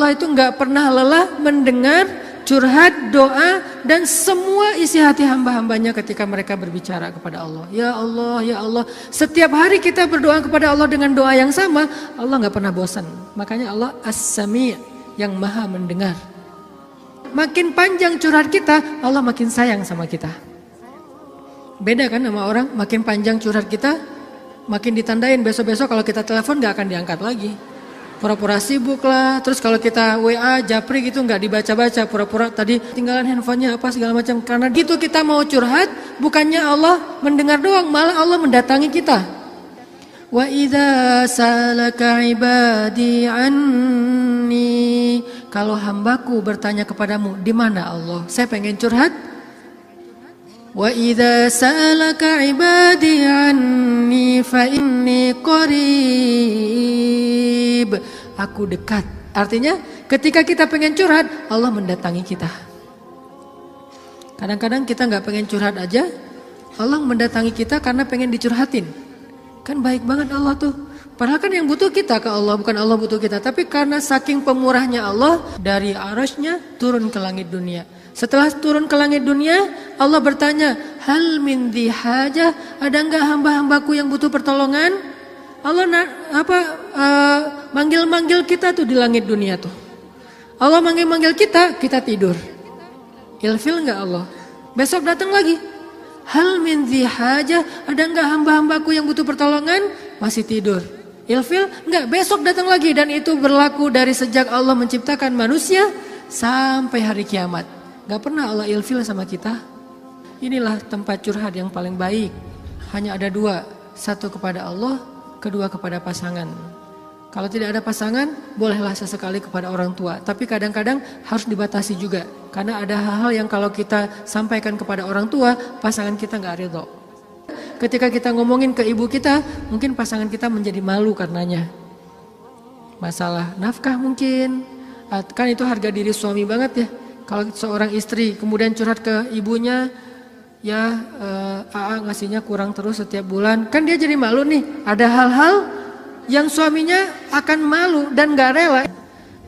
Allah itu nggak pernah lelah mendengar curhat, doa, dan semua isi hati hamba-hambanya ketika mereka berbicara kepada Allah. Ya Allah, ya Allah. Setiap hari kita berdoa kepada Allah dengan doa yang sama, Allah nggak pernah bosan. Makanya Allah As-Sami', yang maha mendengar. Makin panjang curhat kita, Allah makin sayang sama kita. Beda kan sama orang, makin panjang curhat kita, makin ditandain besok-besok kalau kita telepon nggak akan diangkat lagi. Pura-pura sibuk lah, terus kalau kita WA, japri gitu nggak dibaca-baca, pura-pura tadi tinggalan handphonenya apa segala macam. Karena gitu kita mau curhat, bukannya Allah mendengar doang, malah Allah mendatangi kita. Wa idza salaka ibadi anni, kalau hambaku bertanya kepadamu, di mana Allah? Saya pengen curhat. Wa idza salaka ibadi anni fa inni qarib. Aku dekat. Artinya ketika kita pengen curhat, Allah mendatangi kita. Kadang-kadang kita nggak pengen curhat aja, Allah mendatangi kita karena pengen dicurhatin. Kan baik banget Allah tuh. Padahal kan yang butuh kita ke Allah, bukan Allah butuh kita. Tapi karena saking pemurahnya Allah, dari arasnya turun ke langit dunia. Setelah turun ke langit dunia, Allah bertanya, hal min dhi hajah, ada enggak hamba-hambaku yang butuh pertolongan? Allah manggil-manggil kita tuh di langit dunia tuh. Allah manggil-manggil kita, kita tidur. Ilfil enggak Allah? Besok datang lagi. Hal min dhi hajah, ada enggak hamba-hambaku yang butuh pertolongan? Masih tidur. Ilfil enggak? Besok datang lagi, dan itu berlaku dari sejak Allah menciptakan manusia sampai hari kiamat. Gak pernah Allah ilfil sama kita. Inilah tempat curhat yang paling baik. Hanya ada dua, satu kepada Allah, kedua kepada pasangan. Kalau tidak ada pasangan, bolehlah sesekali kepada orang tua. Tapi kadang-kadang harus dibatasi juga. Karena ada hal-hal yang kalau kita sampaikan kepada orang tua, pasangan kita gak ridho. Ketika kita ngomongin ke ibu kita, mungkin pasangan kita menjadi malu karenanya. Masalah nafkah mungkin. Kan itu harga diri suami banget ya. Kalau seorang istri kemudian curhat ke ibunya, ya AA ngasihnya kurang terus setiap bulan, kan dia jadi malu nih. Ada hal-hal yang suaminya akan malu dan gak rela.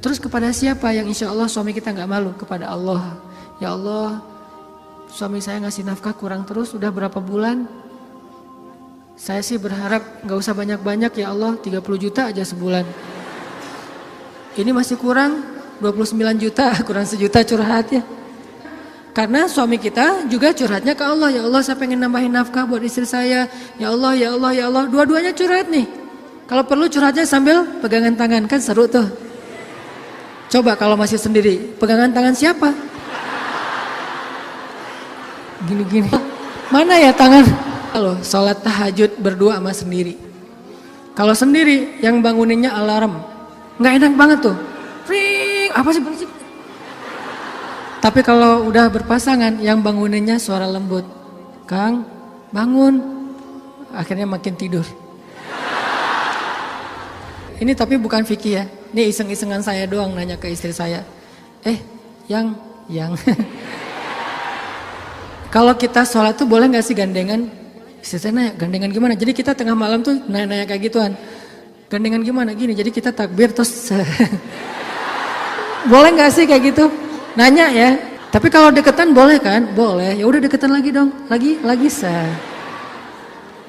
Terus kepada siapa yang insya Allah suami kita gak malu? Kepada Allah. Ya Allah, suami saya ngasih nafkah kurang terus udah berapa bulan. Saya sih berharap gak usah banyak-banyak ya Allah, 30 juta aja sebulan. Ini masih kurang 29 juta, kurang sejuta curhat ya. Karena suami kita juga curhatnya ke Allah. Ya Allah, saya pengen nambahin nafkah buat istri saya. Ya Allah, ya Allah, ya Allah. Dua-duanya curhat nih. Kalau perlu curhatnya sambil pegangan tangan, kan seru tuh. Coba kalau masih sendiri, pegangan tangan siapa? Gini-gini. Mana ya tangan? Kalau sholat tahajud berdua sama sendiri. Kalau sendiri yang banguninnya alarm, nggak enak banget tuh. Ring, apa sih berisik? Tapi kalau udah berpasangan, yang banguninnya suara lembut. Kang, bangun. Akhirnya makin tidur. Ini tapi bukan fikih ya. Ini iseng-isengan saya doang nanya ke istri saya. Yang. Kalau kita sholat tuh boleh gak sih gandengan? Istri saya nanya, gandengan gimana? Jadi kita tengah malam tuh nanya-nanya kayak gituan. Gandengan gimana? Gini, jadi kita takbir terus... Boleh nggak sih kayak gitu? Nanya ya. Tapi kalau deketan boleh kan? Boleh. Ya udah deketan lagi dong. Lagi sah.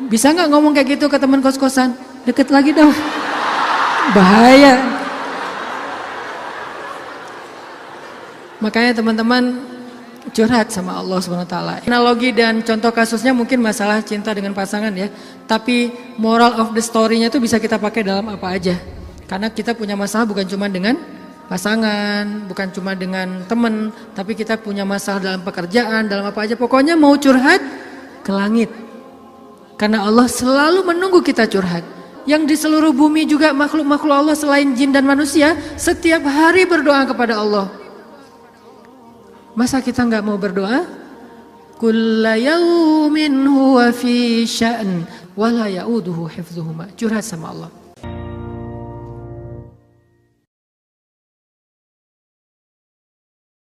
Bisa nggak ngomong kayak gitu ke teman kos-kosan? Deket lagi dong. Bahaya. Makanya teman-teman curhat sama Allah SWT. Analogi dan contoh kasusnya mungkin masalah cinta dengan pasangan ya. Tapi moral of the story-nya itu bisa kita pakai dalam apa aja. Karena kita punya masalah bukan cuma dengan pasangan, bukan cuma dengan teman, tapi kita punya masalah dalam pekerjaan, dalam apa aja. Pokoknya mau curhat ke langit. Karena Allah selalu menunggu kita curhat. Yang di seluruh bumi juga makhluk-makhluk Allah selain jin dan manusia, setiap hari berdoa kepada Allah. Masa kita nggak mau berdoa? Kulla yaumin huwa fi sya'n wa la ya'uduhu hifdzuhuma. Curhat sama Allah.